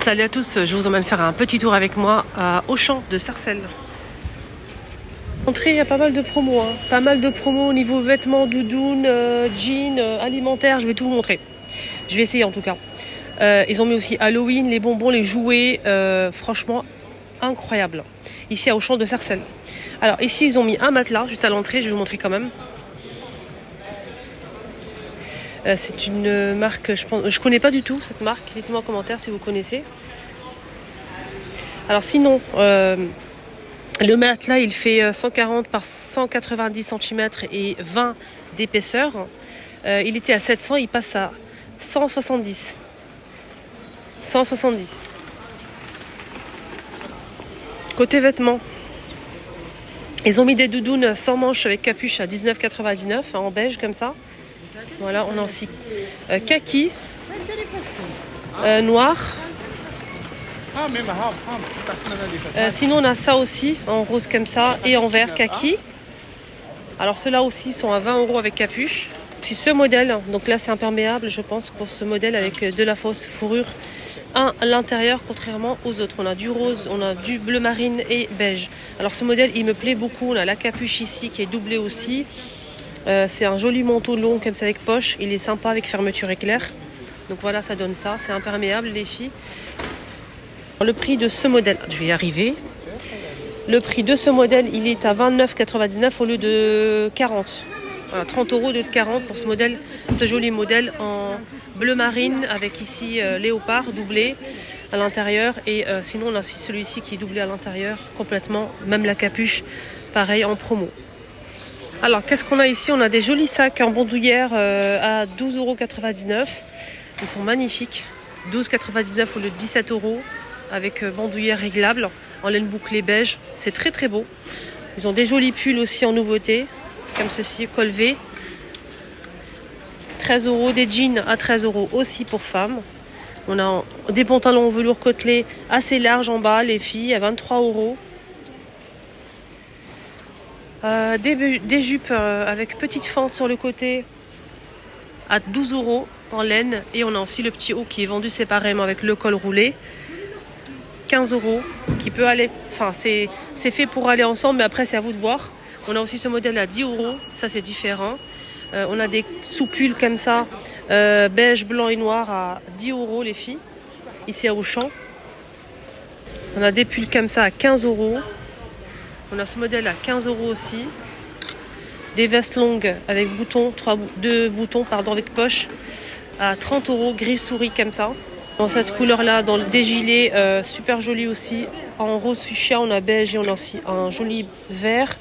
Salut à tous, je vous emmène faire un petit tour avec moi à Auchan de Sarcelles. Entrée, il y a pas mal de promos, pas mal de promos au niveau vêtements, doudounes, jeans, alimentaires, je vais tout vous montrer. Je vais essayer en tout cas. Ils ont mis aussi Halloween, les bonbons, les jouets, franchement incroyable. Ici à Auchan de Sarcelles. Alors ici ils ont mis un matelas juste à l'entrée, je vais vous montrer quand même. C'est une marque, je connais pas du tout cette marque, dites-moi en commentaire si vous connaissez. Alors sinon, le matelas il fait 140 par 190 cm et 20 d'épaisseur. Il était à 700, il passe à 170. 170. Côté vêtements, ils ont mis des doudounes sans manches avec capuche à 19,99 en beige comme ça. Voilà, on a aussi kaki, noir. Sinon on a ça aussi en rose comme ça et en vert kaki. Alors ceux-là aussi sont à 20 € avec capuche. C'est ce modèle, donc là c'est imperméable je pense pour ce modèle avec de la fausse fourrure à l'intérieur contrairement aux autres. On a du rose, on a du bleu marine et beige. Alors ce modèle il me plaît beaucoup, on a la capuche ici qui est doublée aussi. C'est un joli manteau long comme ça avec poche, il est sympa avec fermeture éclair. Donc voilà, ça donne ça, c'est imperméable les filles. Le prix de ce modèle, je vais y arriver. Le prix de ce modèle, il est à 29,99 € au lieu de 40. Voilà, 30 € au lieu de 40 pour ce modèle, ce joli modèle en bleu marine avec ici léopard doublé à l'intérieur. Et sinon, on a aussi celui-ci qui est doublé à l'intérieur complètement, même la capuche, pareil en promo. Alors, qu'est-ce qu'on a ici? On a des jolis sacs en bandoulière à 12,99 €. Ils sont magnifiques. 12,99 € au lieu de 17 € avec bandoulière réglable en laine bouclée beige. C'est très très beau. Ils ont des jolis pulls aussi en nouveauté, comme ceci, col V. 13 €. Des jeans à 13 € aussi pour femmes. On a des pantalons en velours côtelé assez larges en bas, les filles, à 23 €. Des jupes avec petite fente sur le côté à 12 € en laine. Et on a aussi le petit haut qui est vendu séparément avec le col roulé. 15 € qui peut aller, enfin c'est fait pour aller ensemble, mais après c'est à vous de voir. On a aussi ce modèle à 10 €, ça c'est différent. On a des sous-pulls comme ça, beige, blanc et noir à 10 € les filles, ici à Auchan. On a des pulls comme ça à 15 €. On a ce modèle à 15 € aussi. Des vestes longues avec boutons, deux boutons avec poche à 30 € gris souris comme ça. Dans cette couleur là, dans des gilets super jolis aussi. En rose fuchsia, on a beige et on a aussi un joli vert.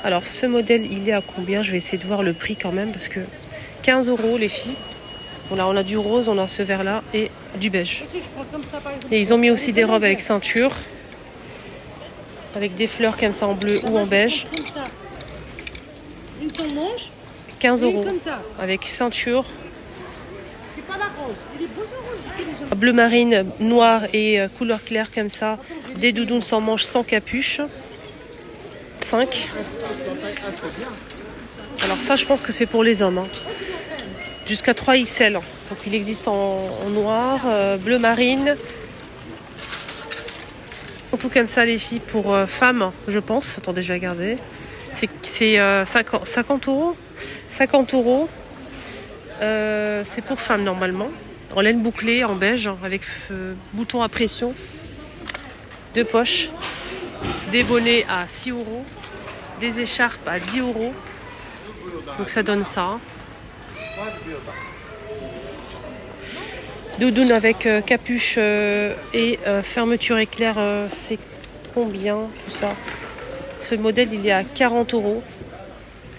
Alors ce modèle il est à combien? Je vais essayer de voir le prix quand même parce que 15 € les filles. On a du rose, on a ce vert là et du beige. Et ils ont mis aussi des robes avec ceinture. Avec des fleurs comme ça en bleu ou en beige. 15 € avec ceinture. Bleu marine, noir et couleur claire comme ça. Des doudounes sans manches, sans capuche. 5. Alors ça je pense que c'est pour les hommes. Jusqu'à 3 XL. Donc il existe en noir, bleu marine. Tout comme ça les filles pour femmes je pense. Attendez, je vais regarder. C'est 50 €. 50 €. C'est pour femmes normalement. En laine bouclée, en beige, avec bouton à pression. 2 poches. Des bonnets à 6 €. Des écharpes à 10 €. Donc ça donne ça. Doudoune avec capuche et fermeture éclair, c'est combien tout ça? Ce modèle il est à 40 €.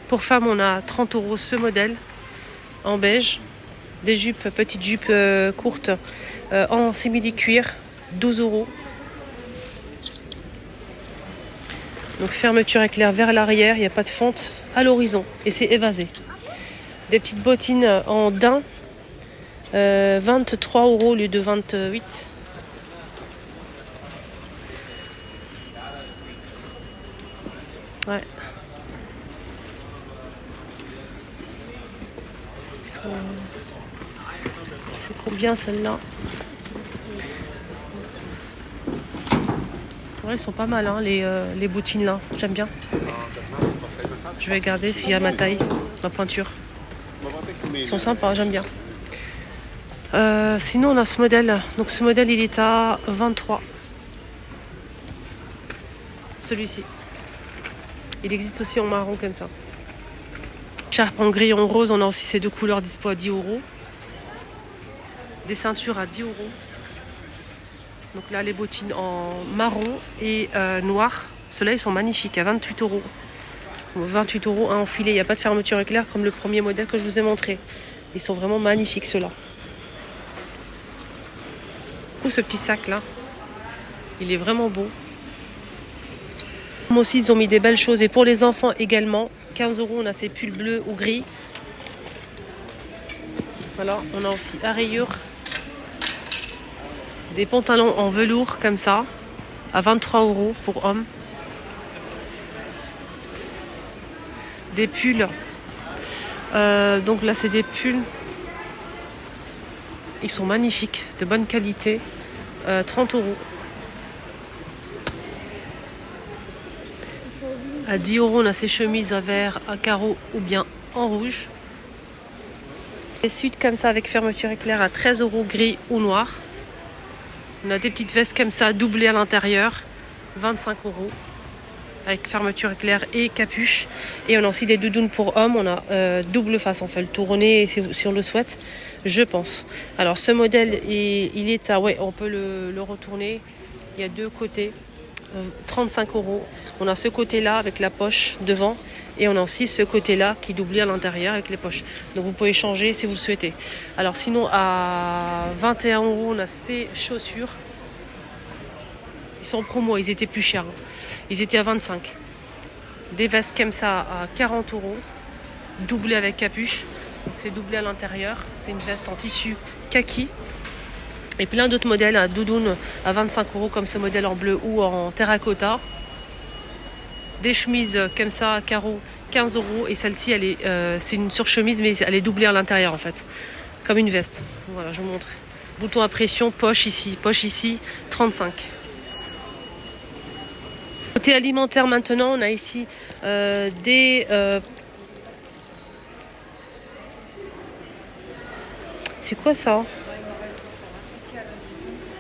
Pour femmes on a 30 € ce modèle en beige. Des jupes, petites jupes courtes en simili-cuir, 12 €. Donc fermeture éclair vers l'arrière, il n'y a pas de fente à l'horizon et c'est évasé. Des petites bottines en daim, 23 € au lieu de 28. Ouais. C'est combien celle-là? Ouais, ils sont pas mal, hein, les bottines là. J'aime bien. Je vais regarder s'il y a ma taille, ma pointure. Ils sont sympas, j'aime bien. Sinon, on a ce modèle. Donc, ce modèle, il est à 23. Celui-ci. Il existe aussi en marron comme ça. Charpe en gris, en rose, on a aussi ces deux couleurs dispo à 10 euros. Des ceintures à 10 euros. Donc là, les bottines en marron et noir. Ceux-là, ils sont magnifiques à 28 euros. 28 euros un enfilé. Il n'y a pas de fermeture éclair comme le premier modèle que je vous ai montré. Ils sont vraiment magnifiques, ceux-là. Ou ce petit sac là. Il est vraiment beau. Moi aussi, ils ont mis des belles choses. Et pour les enfants également, 15 euros, on a ces pulls bleus ou gris. Voilà, on a aussi à rayures. Des pantalons en velours comme ça, à 23 euros pour hommes. Des pulls. Donc là, c'est des pulls. Ils sont magnifiques, de bonne qualité. 30 euros. À 10 euros, on a ces chemises à vert, à carreaux ou bien en rouge. Des suites comme ça avec fermeture éclair à 13 euros, gris ou noir. On a des petites vestes comme ça, doublées à l'intérieur, 25 euros. Avec fermeture éclair et capuche. Et on a aussi des doudounes pour hommes. On a double face, on fait le tourner si on le souhaite, je pense. Alors ce modèle, il est à... Ouais, on peut le retourner. Il y a deux côtés. 35 euros. On a ce côté-là avec la poche devant. Et on a aussi ce côté-là qui doublé à l'intérieur avec les poches. Donc vous pouvez changer si vous le souhaitez. Alors sinon, à 21 euros, on a ces chaussures. Ils sont en promo, ils étaient plus chers. Ils étaient à 25. Des vestes comme ça à 40 euros. Doublé avec capuche. C'est doublé à l'intérieur. C'est une veste en tissu kaki. Et plein d'autres modèles à doudoune à 25 euros comme ce modèle en bleu ou en terracotta. Des chemises comme ça à carreaux 15 euros. Et celle-ci, c'est une surchemise mais elle est doublée à l'intérieur en fait. Comme une veste. Voilà, je vous montre. Bouton à pression, poche ici, 35. Côté alimentaire maintenant, on a ici des... C'est quoi ça?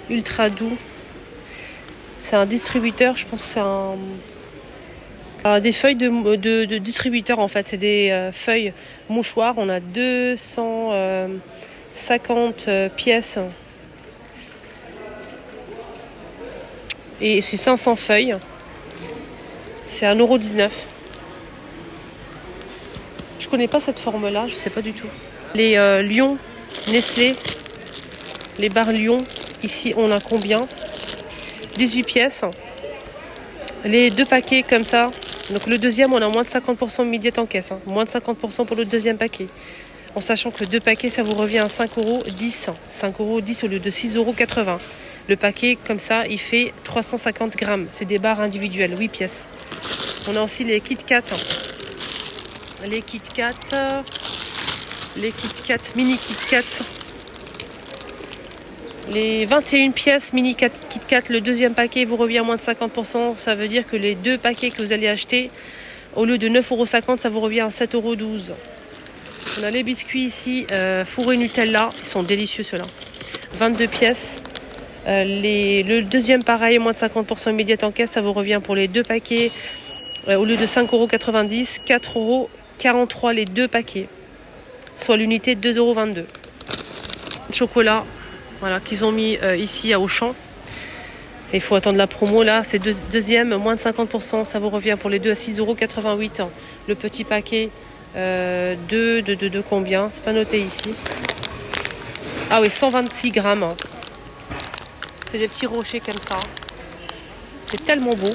Ultra doux. C'est un distributeur, je pense que c'est des feuilles de distributeur en fait. C'est des feuilles mouchoirs. On a 250 pièces. Et c'est 500 feuilles. C'est 1,19 €. Je connais pas cette forme-là, je sais pas du tout. Les Lion, Nestlé, les barres Lion, ici on a combien? 18 pièces. Les deux paquets comme ça. Donc le deuxième, on a moins de 50% immédiate en caisse. Hein. Moins de 50% pour le deuxième paquet. En sachant que le deux paquets, ça vous revient à 5,10 €. 5,10 € au lieu de 6,80 €. Le paquet, comme ça, il fait 350 grammes. C'est des barres individuelles, 8 pièces. On a aussi les Kit Kat. Les Kit Kat, mini Kit Kat. Les 21 pièces mini Kit Kat, le deuxième paquet vous revient à moins de 50%. Ça veut dire que les deux paquets que vous allez acheter, au lieu de 9,50 €, ça vous revient à 7,12 €. On a les biscuits ici, fourrés Nutella. Ils sont délicieux ceux-là. 22 pièces. Le deuxième pareil, moins de 50% immédiate en caisse, ça vous revient pour les deux paquets. Au lieu de 5,90 €, 4,43 € les deux paquets. Soit l'unité 2,22 €. Chocolat. Voilà, qu'ils ont mis ici à Auchan. Il faut attendre la promo là. C'est deuxième, moins de 50%. Ça vous revient pour les deux à 6,88 €. Le petit paquet de combien? C'est pas noté ici. Ah oui, 126 grammes. C'est des petits rochers comme ça. C'est tellement beau.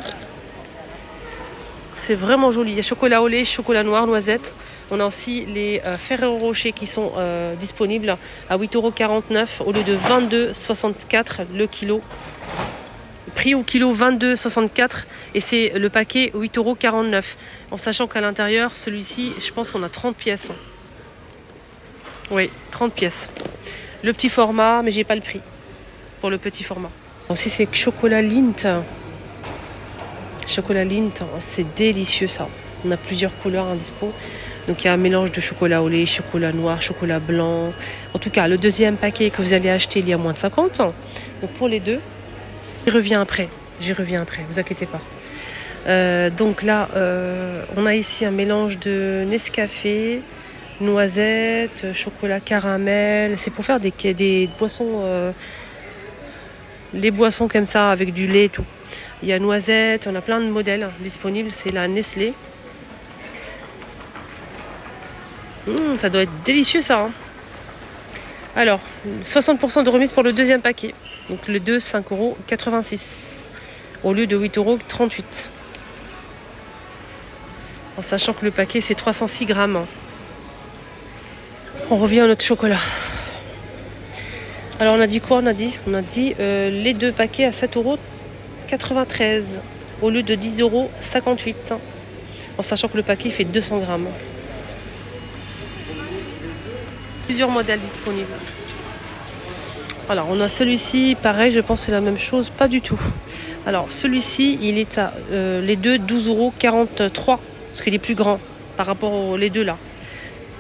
C'est vraiment joli. Il y a chocolat au lait, chocolat noir, noisette. On a aussi les Ferrero Rocher qui sont disponibles à 8,49 € au lieu de 22,64 € le kilo. Prix au kilo 22,64 € et c'est le paquet 8,49 €. En sachant qu'à l'intérieur, celui-ci, je pense qu'on a 30 pièces. Oui, 30 pièces. Le petit format, mais j'ai pas le prix pour le petit format. Aussi c'est chocolat Lindt. Chocolat Lindt, c'est délicieux ça. On a plusieurs couleurs en dispo. Donc il y a un mélange de chocolat au lait, chocolat noir, chocolat blanc. En tout cas, le deuxième paquet que vous allez acheter, il y a moins de 50. Donc pour les deux, j'y reviens après, vous inquiétez pas. Donc là, on a ici un mélange de Nescafé, noisettes, chocolat caramel. C'est pour faire des boissons, les boissons comme ça avec du lait et tout. Il y a noisettes, on a plein de modèles disponibles. C'est la Nestlé. Ça doit être délicieux ça. Alors, 60% de remise pour le deuxième paquet. Donc le 2, 5,86 € au lieu de 8,38 €. En sachant que le paquet c'est 306 grammes. On revient à notre chocolat. Alors on a dit quoi? On a dit les deux paquets à 7,93 € au lieu de 10,58 €. En sachant que le paquet fait 200 grammes. Plusieurs modèles disponibles. Alors on a celui-ci, pareil, je pense que c'est la même chose, pas du tout. Alors celui-ci, il est à les deux 12,43 €, parce qu'il est plus grand par rapport aux les deux là.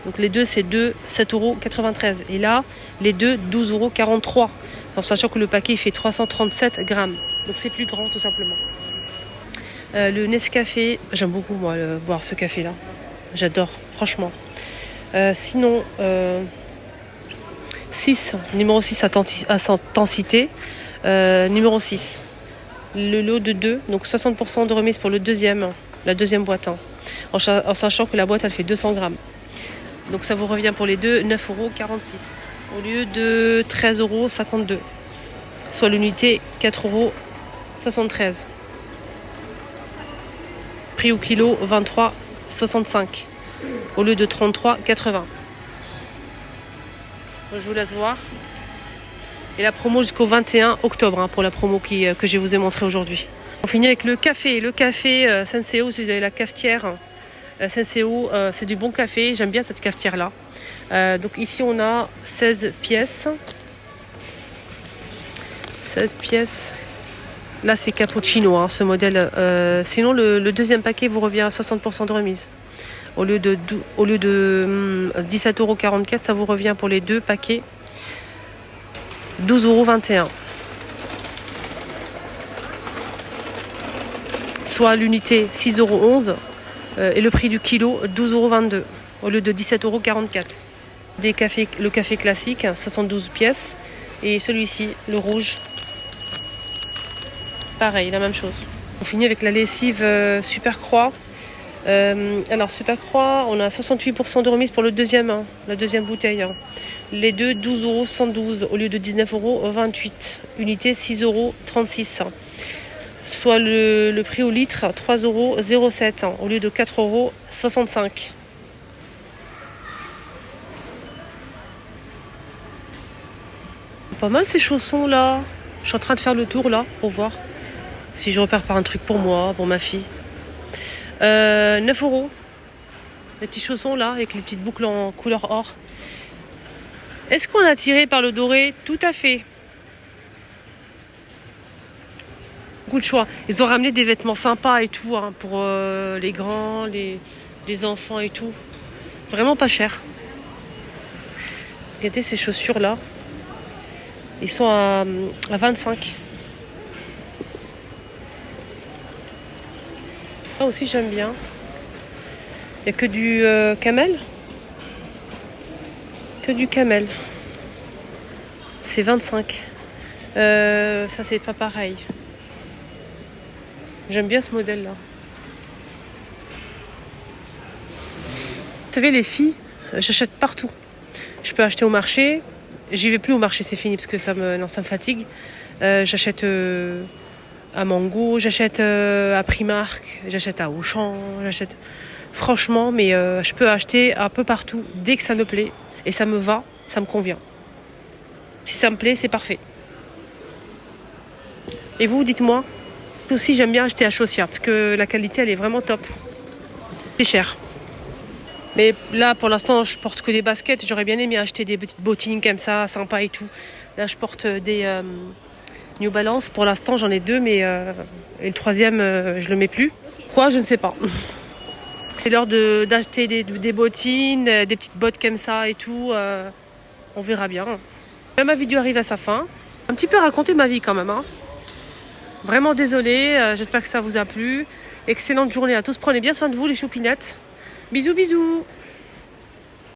Donc les deux c'est 7,93 €. Et là, les deux 12,43 €. En sachant que le paquet fait 337 grammes. Donc c'est plus grand tout simplement. Le Nescafé, j'aime beaucoup moi boire ce café là. J'adore, franchement. Sinon, 6, numéro 6 à intensité, numéro 6. Le lot de 2, donc 60% de remise pour la deuxième boîte. En sachant que la boîte elle fait 200 grammes. Donc ça vous revient pour les deux 9,46 € au lieu de 13,52 €. Soit l'unité 4,73 €. Prix au kilo 23,65 € au lieu de 33,80 €. Je vous laisse voir. Et la promo jusqu'au 21 octobre pour la promo que je vous ai montré aujourd'hui. On finit avec le café. Le café Senseo, si vous avez la cafetière Senseo, c'est du bon café. J'aime bien cette cafetière là. Donc ici on a 16 pièces. 16 pièces. Là c'est cappuccino ce modèle. Sinon le deuxième paquet vous revient à 60% de remise. Au lieu de 17,44 €, ça vous revient pour les deux paquets 12,21 €. Soit l'unité 6,11 € et le prix du kilo 12,22 € au lieu de 17,44 €. Le café classique, 72 pièces. Et celui-ci, le rouge, pareil, la même chose. On finit avec la lessive Super Croix. Alors Super Croix, on a 68% de remise pour la deuxième bouteille. Les deux 12,112 € au lieu de 19,28 €. Unité 6,36 €. Soit le prix au litre 3,07 € au lieu de 4,65 €. Pas mal ces chaussons là. Je suis en train de faire le tour là pour voir si je repère par un truc pour moi, pour ma fille. 9 €. Les petits chaussons là avec les petites boucles en couleur or. Est-ce qu'on est attiré par le doré? Tout à fait. Beaucoup de choix. Ils ont ramené des vêtements sympas et tout pour les grands, les enfants et tout. Vraiment pas cher. Regardez ces chaussures là. Ils sont à 25. Ça aussi j'aime bien. Il n'y a que du camel. Que du camel. C'est 25. Ça c'est pas pareil. J'aime bien ce modèle là. Vous savez les filles, j'achète partout. Je peux acheter au marché. J'y vais plus au marché, c'est fini parce que ça me fatigue. J'achète à Mango, j'achète à Primark, j'achète à Auchan, j'achète franchement, mais je peux acheter un peu partout dès que ça me plaît et ça me va, ça me convient. Si ça me plaît, c'est parfait. Et vous, dites-moi. Aussi, j'aime bien acheter à Chaussures parce que la qualité, elle est vraiment top. C'est cher. Mais là, pour l'instant, je porte que des baskets. J'aurais bien aimé acheter des petites bottines comme ça, sympa et tout. Là, je porte des New Balance. Pour l'instant, j'en ai 2, mais et le troisième, je le mets plus. Quoi, je ne sais pas. C'est l'heure d'acheter des bottines, des petites bottes comme ça et tout. On verra bien. Là, ma vidéo arrive à sa fin. Un petit peu raconter ma vie quand même. Hein. Vraiment désolée. J'espère que ça vous a plu. Excellente journée à tous. Prenez bien soin de vous, les choupinettes. Bisous, bisous.